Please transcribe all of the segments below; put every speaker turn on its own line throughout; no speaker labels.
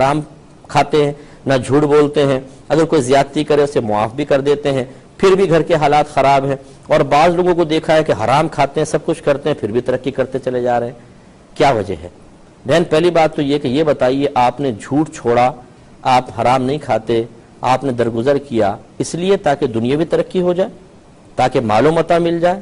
حرام کھاتے ہیں نہ جھوٹ بولتے ہیں، اگر کوئی زیادتی کرے اسے معاف بھی کر دیتے ہیں، پھر بھی گھر کے حالات خراب ہیں۔ اور بعض لوگوں کو دیکھا ہے کہ حرام کھاتے ہیں، سب کچھ کرتے ہیں، پھر بھی ترقی کرتے چلے جا رہے ہیں۔ کیا وجہ ہے؟ بہن پہلی بات تو یہ کہ یہ بتائیے آپ نے جھوٹ چھوڑا، آپ حرام نہیں کھاتے، آپ نے درگزر کیا اس لیے تاکہ دنیاوی ترقی ہو جائے، تاکہ مال و متاع مل جائے؟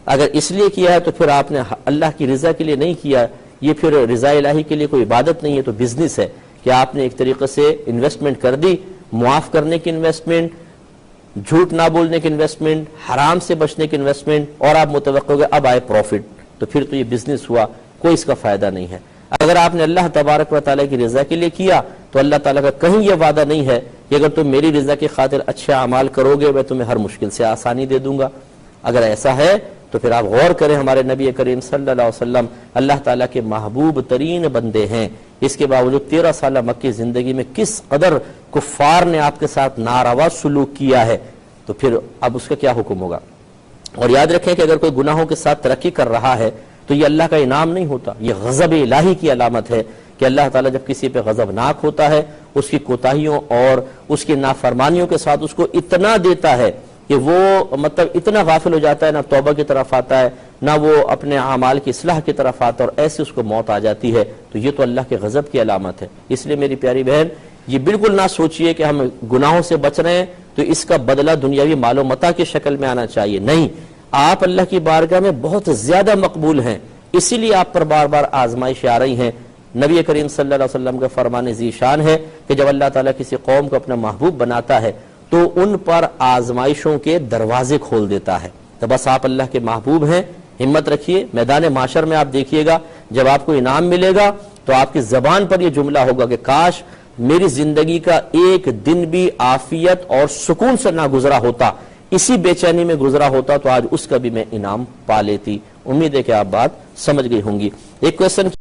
اگر اس لیے کیا ہے تو پھر آپ نے اللہ کی رضا کے لیے نہیں کیا، یہ پھر رضا الہی کے لیے کوئی عبادت نہیں ہے، تو بزنس ہے کہ آپ نے ایک طریقے سے انویسٹمنٹ کر دی، معاف کرنے کی انویسٹمنٹ، جھوٹ نہ بولنے کی انویسٹمنٹ، حرام سے بچنے کی انویسٹمنٹ، اور آپ متوقع ہو گئے اب آئے پروفٹ، تو پھر تو یہ بزنس ہوا، کوئی اس کا فائدہ نہیں ہے۔ اگر آپ نے اللہ تبارک و تعالیٰ کی رضا کے لیے کیا تو اللہ تعالیٰ کا کہیں یہ وعدہ نہیں ہے کہ اگر تم میری رضا کی خاطر اچھے اعمال کرو گے میں تمہیں ہر مشکل سے آسانی دے دوں گا۔ اگر ایسا ہے تو پھر آپ غور کریں، ہمارے نبی کریم صلی اللہ علیہ وسلم اللہ تعالیٰ کے محبوب ترین بندے ہیں، اس کے باوجود 13 سالہ مکی زندگی میں کس قدر کفار نے آپ کے ساتھ ناروا سلوک کیا ہے، تو پھر اب اس کا کیا حکم ہوگا۔ اور یاد رکھیں کہ اگر کوئی گناہوں کے ساتھ ترقی کر رہا ہے تو یہ اللہ کا انعام نہیں ہوتا، یہ غضب الہی کی علامت ہے کہ اللہ تعالیٰ جب کسی پہ غضبناک ہوتا ہے اس کی کوتاہیوں اور اس کی نافرمانیوں کے ساتھ اس کو اتنا دیتا ہے کہ وہ مطلب اتنا غافل ہو جاتا ہے، نہ توبہ کی طرف آتا ہے نہ وہ اپنے اعمال کی اصلاح کی طرف آتا ہے، اور ایسے اس کو موت آ جاتی ہے، تو یہ تو اللہ کے غضب کی علامت ہے۔ اس لیے میری پیاری بہن یہ بالکل نہ سوچئے کہ ہم گناہوں سے بچ رہے ہیں تو اس کا بدلہ دنیاوی مال و متاع کی شکل میں آنا چاہیے، نہیں، آپ اللہ کی بارگاہ میں بہت زیادہ مقبول ہیں، اسی لیے آپ پر بار بار آزمائشیں آ رہی ہیں۔ نبی کریم صلی اللہ علیہ وسلم کا فرمان ذی شان ہے کہ جب اللہ تعالیٰ کسی قوم کو اپنا محبوب بناتا ہے تو ان پر آزمائشوں کے دروازے کھول دیتا ہے۔ تو بس آپ اللہ کے محبوب ہیں، ہمت رکھیے، میدان معاشر میں آپ دیکھیے گا جب آپ کو انعام ملے گا تو آپ کی زبان پر یہ جملہ ہوگا کہ کاش میری زندگی کا ایک دن بھی عافیت اور سکون سے نہ گزرا ہوتا، اسی بے چینی میں گزرا ہوتا تو آج اس کا بھی میں انعام پا لیتی۔ امید ہے کہ آپ بات سمجھ گئی ہوں گی۔ ایک کویسچن